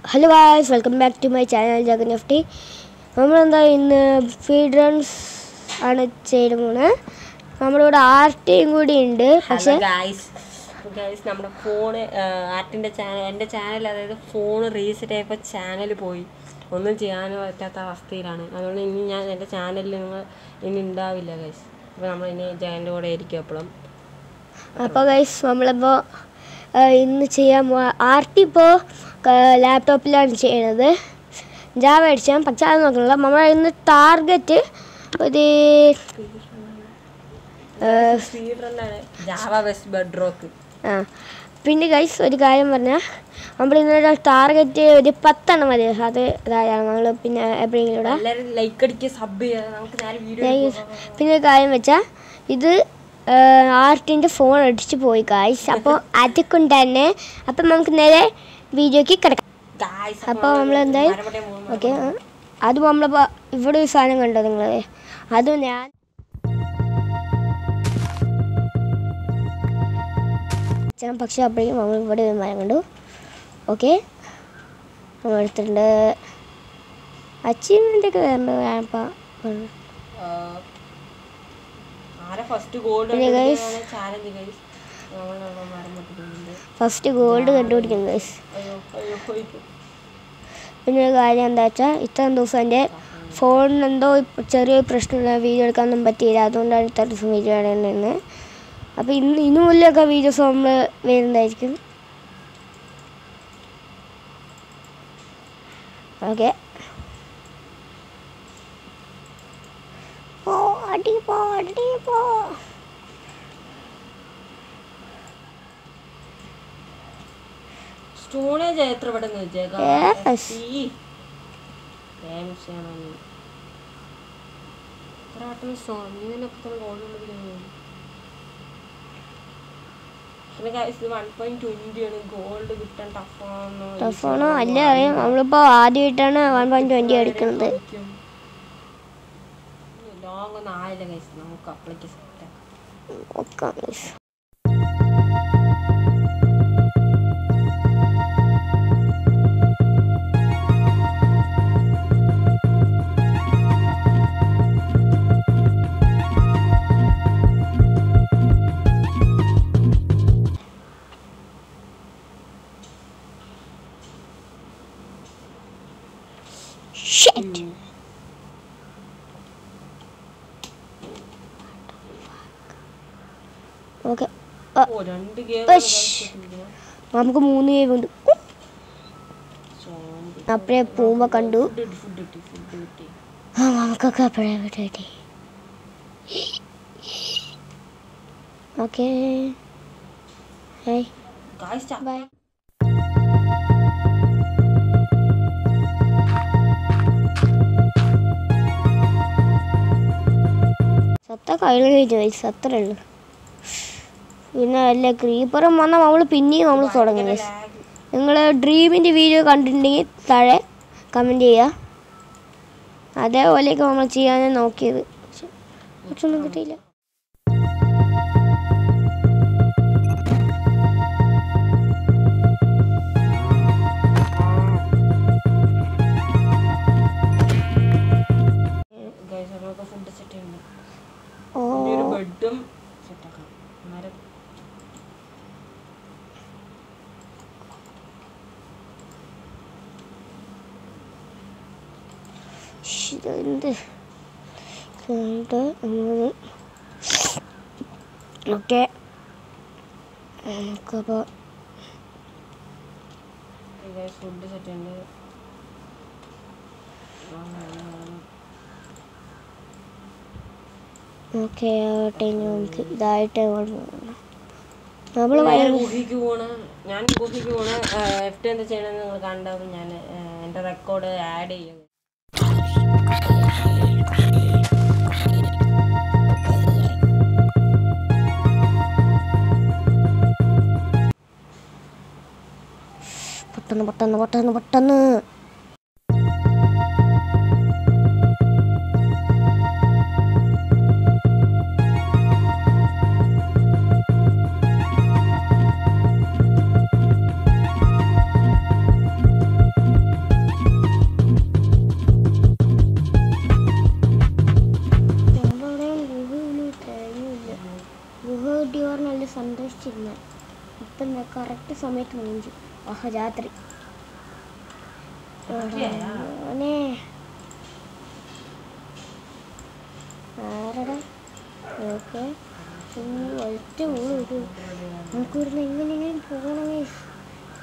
Hello guys, welcome back to my channel Jagan FT. നമ്മളെന്താ ഇന്ന് feed runs ആണ് ചെയ്യുന്നത്. നമ്മുടെ ഇവിടെ ആർട്ടിയും കൂടി ഉണ്ട്. പക്ഷേ ഗൈസ് നമ്മുടെ ഫോണ് ആർട്ടിൻ്റെ ചാനൽ എൻ്റെ ചാനൽ അതായത് ഫോൺ റീസെറ്റ് ആയപ്പോൾ ചാനൽ പോയി ഒന്നും ചെയ്യാൻ പറ്റാത്ത അവസ്ഥയിലാണ്. അതുകൊണ്ട് ഇനി ഞാൻ എൻ്റെ ചാനലിൽ നിങ്ങൾ ഇനി ഉണ്ടാവില്ല ഗൈസ്. അപ്പോൾ നമ്മൾ ഇനി ജയൻ്റെ കൂടെ ആയിരിക്കും എപ്പോഴും. അപ്പോൾ ഗൈസ് നമ്മളിപ്പോൾ ഇന്ന് ചെയ്യാൻ ആർട്ടി ഇപ്പോൾ ലാപ്ടോപ്പിലാണ് ചെയ്യുന്നത്. ജാവ അടിച്ചാൽ പക്ഷേ അത് നോക്കണില്ല. നമ്മൾ ഇന്ന് ടാർഗറ്റ് ഒരു പിന്നെ ഗൈസ് ഒരു കാര്യം പറഞ്ഞാൽ നമ്മൾ ഇന്നൊരു ടാർഗറ്റ് ഒരു 10 മതി. അത് ഇതായാണ് നമ്മൾ പിന്നെ എപ്പോഴെങ്കിലും പിന്നെ ഒരു കാര്യം വെച്ചാൽ ഇത് ആർട്ടിൻ്റെ ഫോൺ അടിച്ച് പോയി ഗൈസ്. അപ്പോൾ അതുകൊണ്ട് തന്നെ അപ്പം നമുക്ക് നേരെ വീഡിയോക്ക് കിടക്കാം. അപ്പോൾ നമ്മൾ എന്തായാലും ഓക്കെ അത് നമ്മളിപ്പോൾ ഇവിടെ ഒരു സാധനം കണ്ടോ നിങ്ങൾ? അത് ഞാൻ പക്ഷേ അപ്പോഴേക്കും നമ്മൾ ഇവിടെ ഒരു മരം കണ്ടു. ഓക്കെ നമ്മൾ എടുത്തിട്ടുണ്ട്. അച്ചീവ്മെൻ്റൊക്കെ വരേണ്ടപ്പോൾ ഫസ്റ്റ് ഗോൾഡ് കണ്ടുപിടിക്കും ഗൈസ്. പിന്നെ ഒരു കാര്യം എന്താ വെച്ചാൽ ഇത്രയും ദിവസം എൻ്റെ ഫോണിന് എന്തോ ചെറിയൊരു പ്രശ്നമില്ല, വീഡിയോ എടുക്കാനൊന്നും പറ്റിയില്ല. അതുകൊണ്ടാണ് ഇത്ര ദിവസം വീഡിയോ ഇടേണ്ടത്. അപ്പോൾ ഇന്നു മുല്ലൊക്കെ വീഡിയോസ് നമ്മൾ വരുന്നതായിരിക്കും. ഓക്കെ സ്റ്റോണേജ് എത്ര പെട്ടെന്ന് ടഫാണോ അല്ല അറിയാം. നമ്മളിപ്പോൾ ആദ്യമായിട്ടാണ് 1.20 എടുക്കുന്നത്. ലോങ്ങൊന്നും ആയില്ല ഗൈസ്, നമുക്ക് അപ്ലിക്കേഷൻ നോക്കാം ഗൈസ്. Shit. ഓക്കെ നമുക്ക് 3 ഗെയിം ഉണ്ട്. അപ്പഴേ പോകുമ്പോൾ കണ്ടു നമുക്കൊക്കെ അപ്പോഴേ കിട്ടി. Okay bye. സത്ത കയ്യിൽ കഴിച്ചു അത്രേ ഉള്ളൂ. പിന്നെ അല്ല ക്രീപ്പറും വന്നാൽ നമ്മൾ പിന്നെയും നമ്മൾ തുടങ്ങി. നിങ്ങൾ ഡ്രീമിൻ്റെ വീഡിയോ കണ്ടിട്ടുണ്ടെങ്കിൽ താഴെ കമൻറ്റ് ചെയ്യുക. അതേപോലെയൊക്കെ നമ്മൾ ചെയ്യാൻ നോക്കിയത്, കുറച്ചൊന്നും കിട്ടിയില്ല. എന്ത് ഓക്കെ നമുക്കപ്പോൾ ഫുഡ് സെറ്റ് ഉണ്ട്. ഓക്കെ നമുക്ക് ഇതായിട്ട് ഞാൻ ഗുഹയ്ക്ക് പോണ എഫ് എന്താ ചെയ്യണമെന്ന് നിങ്ങൾ കണ്ടാവും. ഞാൻ എൻ്റെ റെക്കോർഡ് ആഡ് ചെയ്യും. പെട്ടെന്ന് അതിനകത്ത് മൂഞ്ചി. ആഹ് രാത്രി മോനെ ആരടാ ഓക്കെ ഒറ്റ ഊട് നമുക്ക് ഇവിടുന്ന് എങ്ങനെയെങ്കിലും പോകണമേ.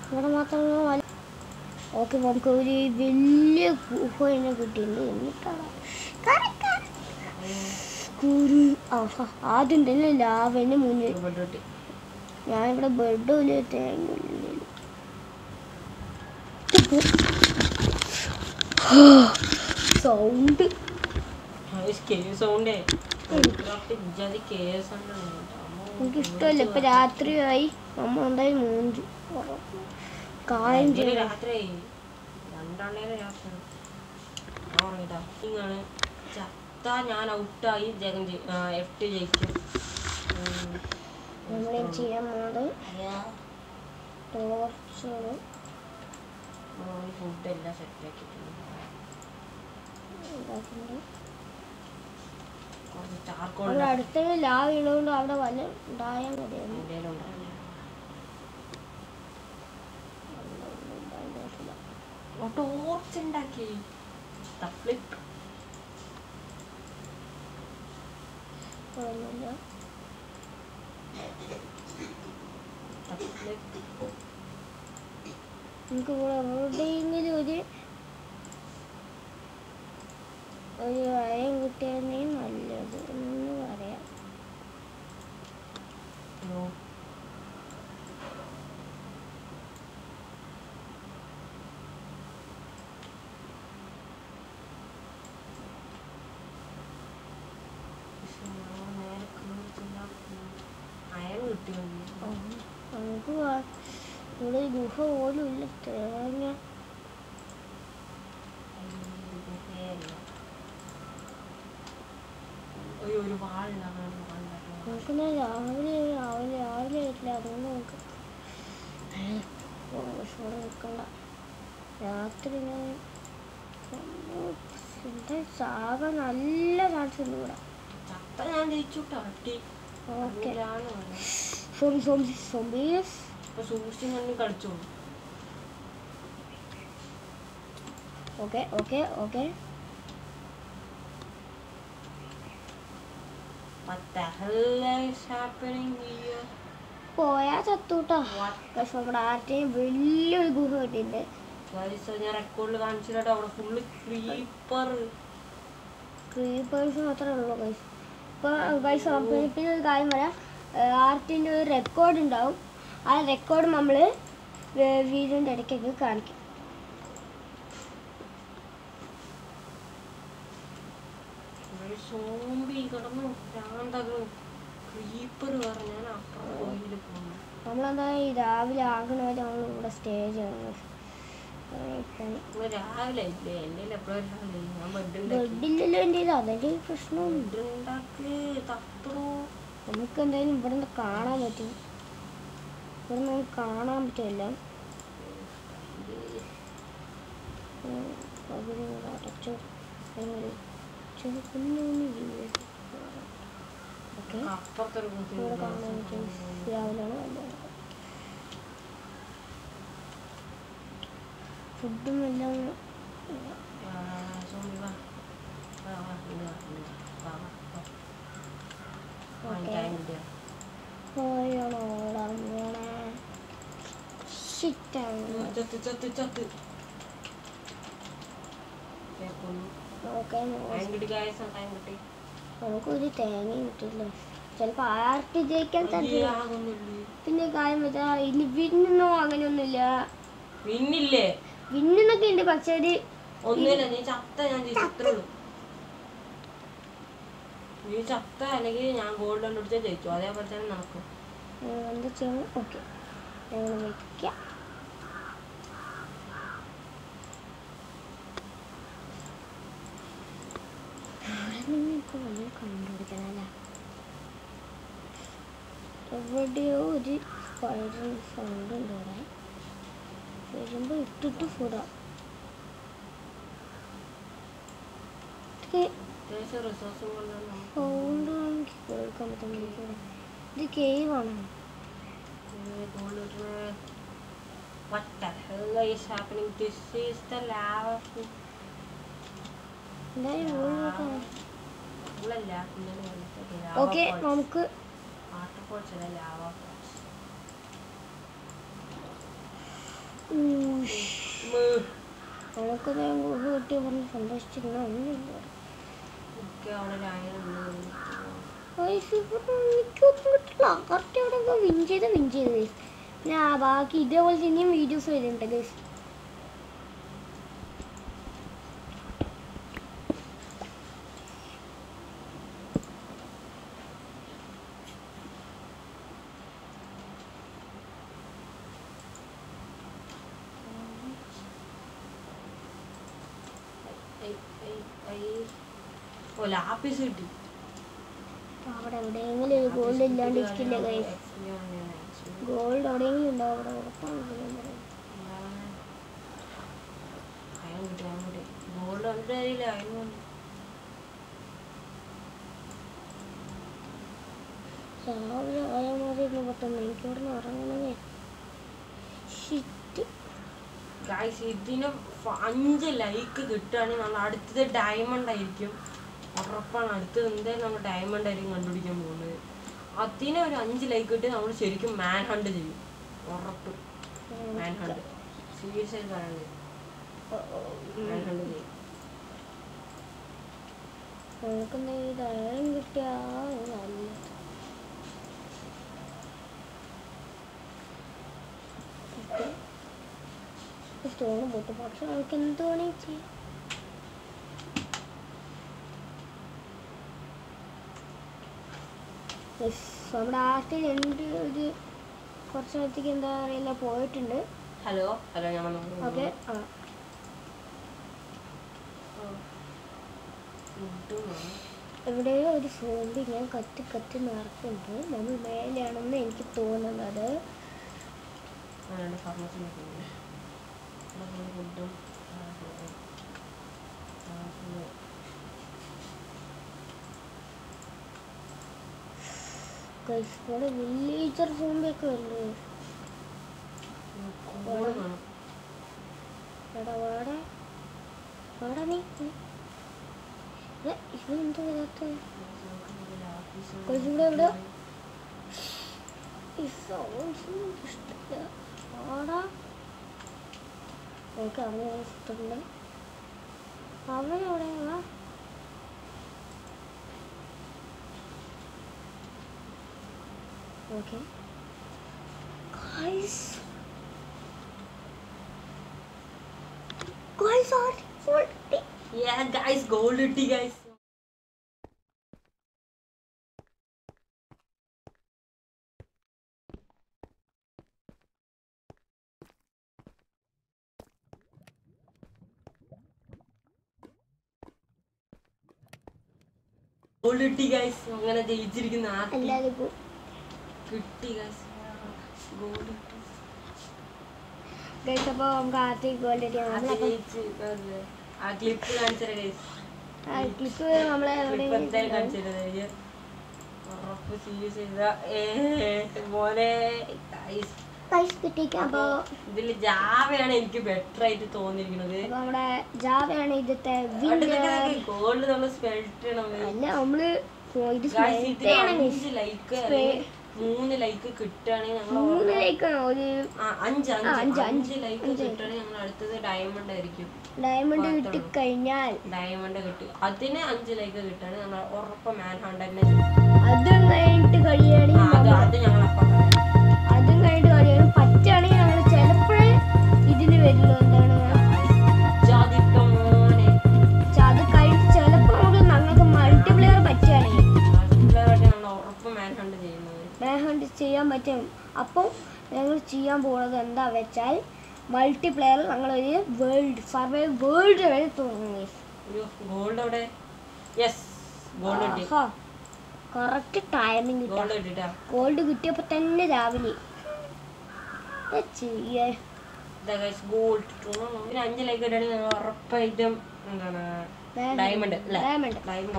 ഇവിടെ മാത്രമല്ല ഓക്കെ നമുക്ക് ഒരു വലിയ ഗുഹ തന്നെ കിട്ടിയിട്ടുണ്ട്. എന്നിട്ടാണ് ആദ്യം തന്നെ ലാവന് മുന്നിൽ ഞാനിവിടെ ബെഡും തേങ്ങയില്ല. സൗണ്ട് എനിക്കിഷ്ടമല്ല. ഇപ്പൊ രാത്രിയായി അമ്മ എന്തായാലും മൂഞ്ചു കായം ഞാൻ ഔട്ടായി എഫ് ജയിക്കും. നമ്മൾ ചെയ്യാൻ പോകുന്നത് ടോർച്ചാണ്. ഫുഡ് എല്ലാം സെറ്റ് ആക്കിയിട്ടുണ്ട്. അവിടെ അടുത്ത ലാവ് ഇടുകൊണ്ട് അവിടെ വല്ല ഉണ്ടായാൽ മതിയായിരുന്നു. ടോർച്ച് ഉണ്ടാക്കി നമുക്ക് ഇവിടെ എവിടെയെങ്കിലും ഒരു അയം കിട്ടിയാലേ നല്ലത് എന്ന് പറയാം. നമുക്ക് ഇവിടെ ഗുഹ പോലും ഇല്ല. തേങ്ങ നമുക്ക് രാവിലെ ആയിട്ടില്ല. അതുകൊണ്ട് നമുക്ക് നിൽക്കണ്ട. രാത്രി ചാകാൻ നല്ല ചാൻസ് ഉണ്ട് ഇവിടെ. ഓക്കെ ഓക്കെ ഓക്കെ ഓക്കെ പോയാ ചത്തൂട്ടാ. പക്ഷെ നമ്മുടെ ആർട്ടേയും വലിയൊരു ഗുഹ കിട്ടിയിട്ടുണ്ട്. ക്രീപ്പേഴ്സ് മാത്രമേ ഉള്ളൂ ഗൈസ്. ഇപ്പൊ ഗൈസ് പിന്നെ ഒരു കാര്യം പറയാം. ആർട്ടിൻ്റെ ഒരു റെക്കോർഡ് ഉണ്ടാവും. ആ റെക്കോർഡ് നമ്മൾ വീഡിയോൻ്റെ ഇടയ്ക്കൊക്കെ കാണിക്കും. നമ്മളെന്താ ഈ രാവിലെ ആകണവരെ നമ്മൾ ഇവിടെ സ്റ്റേ ചെയ്യണം. ബെഡില്ലല്ലോ എൻ്റെ അതൊരു പ്രശ്നം. നമുക്ക് എന്തായാലും ഇവിടെ നിന്ന് കാണാൻ പറ്റും. ഇവിടെ നമുക്ക് കാണാൻ പറ്റില്ല. അടച്ചു ഓക്കെ ഇവിടെ കാണാൻ പറ്റും. രാവിലെയാണ് വന്നത്. ഫുഡും എല്ലാം നമുക്കൊരു തേങ്ങയും കിട്ടില്ല. ചിലപ്പോ ആർട്ടി ജയിക്കാൻ സാധ്യത. പിന്നെ കാര്യം വെച്ചാ ഇനി വിന്നോ അങ്ങനെയൊന്നുമില്ല. വിന്നൊക്കെ ഉണ്ട്. പക്ഷേ നീ ചത്ത അല്ലെങ്കിൽ ഞാൻ ഗോൾഡ് കണ്ടുപിടിച്ചാൽ ജയിച്ചു. അതേപോലെ തന്നെ നടക്കും. എന്താ ചെയ്യണം? ഓക്കെ ഞങ്ങൾ വയ്ക്കാം. കണ്ടുപിടിക്കണല്ല. എവിടെയോ ഒരു സ്പൈഡർ സൗണ്ട് ഉണ്ട്. ഇവിടെ വരുമ്പോ ഇട്ടിട്ട് ഫുഡാം. സൗണ്ട് നമുക്ക് കേൾക്കാൻ പറ്റും. ഇത് കേവാണ്. What the hell is happening? This is the lava pool. Okay നമുക്ക് നമുക്കൊന്ന് കിട്ടിയ പറഞ്ഞ് സന്തോഷിച്ചിരുന്ന ഒന്നുമില്ല. കറക്റ്റ് അവിടെ വിൻ ചെയ്ത് പിന്നെ ബാക്കി ഇതേപോലെ ഇനിയും വീഡിയോസ് വരുന്നുണ്ട് ഗൈസ്. അവിടെ എവിടെയെങ്കിലും ഒരു ഗോൾഡ് ഇല്ലാണ്ടിരിക്കില്ല ഗൈസ്. ഗോൾഡ് എവിടെയെങ്കിലും ഉണ്ടാവും അവിടെ ഉറപ്പാണ്. രാവിലെ ആയാൽ മതി പെട്ടെന്ന് എനിക്ക് ഇവിടെ നിന്ന് ഇറങ്ങണമേ. ഇതിന് 5 ലൈക്ക് കിട്ടുകയാണെങ്കിൽ നമ്മൾ അടുത്തത് ഡയമണ്ട് ആയിരിക്കും. ഉറപ്പാണ് അടുത്തത് എന്തായാലും നമ്മൾ ഡയമണ്ട് ആയിരിക്കും കണ്ടുപിടിക്കാൻ പോകുന്നത്. അതിനെ ഒരു 5 ലൈക്ക് കിട്ടി നമ്മൾ ശരിക്കും മാൻ ഹണ്ട് ചെയ്യും. ഉറപ്പ് മാൻ ഹണ്ട് സീരിയസ് ആയിട്ട് പറയുന്നത് മാൻ ഹണ്ട് ചെയ്യും. കിട്ടിയാ സ്റ്റോൺ പോട്ട് പക്ഷെ നമുക്ക് എന്ത് വേണമെങ്കിൽ ചെയ്യാം. നമ്മുടെ ആർട്ടിൽ എൻ്റെ ഒരു കുറച്ച് നേരത്തേക്ക് എന്താ അറിയില്ല പോയിട്ടുണ്ട്. ഹലോ ഹലോ ഓക്കെ എവിടെയോ ഒരു സോംബി ഞാൻ കത്തി നടക്കുന്നുണ്ട്. നമ്മൾ മേലെയാണെന്ന് എനിക്ക് തോന്നുന്നത്. ഇവിടെ വില്ലേജർ സോംബിയൊക്കെ ഉണ്ട്. നീ ഇവനെന്താ വരാത്ത ഇവിടെ എവിടെ ഈ സൗണ്ട്സ് ഇഷ്ടമില്ല. ആടാ എനിക്ക് അവനെ ഇഷ്ടമുണ്ട്. അവനെവിടെയാ? Okay guys are full day. Yeah guys, gold itti guys. gold itti guys. അങ്ങനെ ജയിച്ചിരിക്കുന്ന എല്ലാവർക്കും കിട്ടി guys. gold itti guys. അപ്പോൾ നമുക്ക് ആദ്യം ഗോൾഡ് ഇട്ടിയാണ്. ആ ക്ലിപ്പ് കാണിച്ചത് ഗൈസ്. ആ ക്ലിപ്പ് നമ്മളെ ഇതില് ജാവയാണ് എനിക്ക് ബെറ്റർ ആയിട്ട് തോന്നിയിരിക്കുന്നത്. നമ്മുടെ ജാവയാണ് ഇതിത്തെ ഗോൾഡ് നമ്മള് സ്പെൽറ്റ് ചെയ്യണം. നമ്മള് 5 ലൈക്ക് 3 ലൈക്ക് കിട്ടുകയാണെങ്കിൽ ഞങ്ങൾ 5 ലൈക്ക് കിട്ടുകയാണെങ്കിൽ ഞങ്ങൾ അടുത്തത് ഡയമണ്ട് ആയിരിക്കും. ഡയമണ്ട് കിട്ടിക്കഴിഞ്ഞാൽ ഡയമണ്ട് കിട്ടി അതിന് 5 ലൈക്ക് കിട്ടുകയാണെങ്കിൽ ഞങ്ങൾ ഉറപ്പ് മാൻ ഹണ്ട് തന്നെ അതും കഴിഞ്ഞിട്ട് കഴിയുകയാണെങ്കിൽ അത് ഞങ്ങൾ അപ്പം അതും കഴിഞ്ഞിട്ട് കഴിയുകയാണെങ്കിൽ പറ്റുകയാണെങ്കിൽ ഞങ്ങൾ ചിലപ്പോഴേ ഇതിന് വരുള്ളൂ. എന്താണ് അത് കഴിഞ്ഞിട്ട് ചിലപ്പോൾ ഞങ്ങൾക്ക് മൾട്ടിപ്ലെയർ പറ്റുകയാണെങ്കിൽ മാൻഹണ്ട് ചെയ്യാൻ പറ്റും. അപ്പോൾ ഞങ്ങൾ ചെയ്യാൻ പോകുന്നത് എന്താ വെച്ചാൽ മൾട്ടിപ്ലെയർ ഞങ്ങളൊരു വേൾഡ് സർവൈവ് വേൾഡ് വരെ തുടങ്ങി. കറക്റ്റ് ടൈമിങ് ഗോൾഡ് കിട്ടിയപ്പോൾ തന്നെ രാവിലെ 5 ലൈക്ക് കിട്ടുകയാണെങ്കിൽ ഉറപ്പായിട്ടും എന്താണ് ഡയമണ്ട്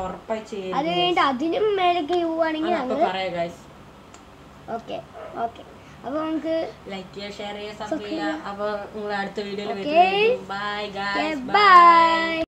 ഉറപ്പായി ചെയ്യും. അത് കഴിഞ്ഞിട്ട് അതിനും മേലേക്ക് പോവുകയാണെങ്കിൽ പറയാം ഗൈസ്. ഓക്കെ അപ്പോൾ നമുക്ക് ലൈക്ക് ചെയ്യുക, ഷെയർ ചെയ്യുക, സബ്സ്ക്രൈബ് ചെയ്യുക. അപ്പോൾ നിങ്ങൾ അടുത്ത വീഡിയോയിൽ വരുന്നത്. Bye guys, by.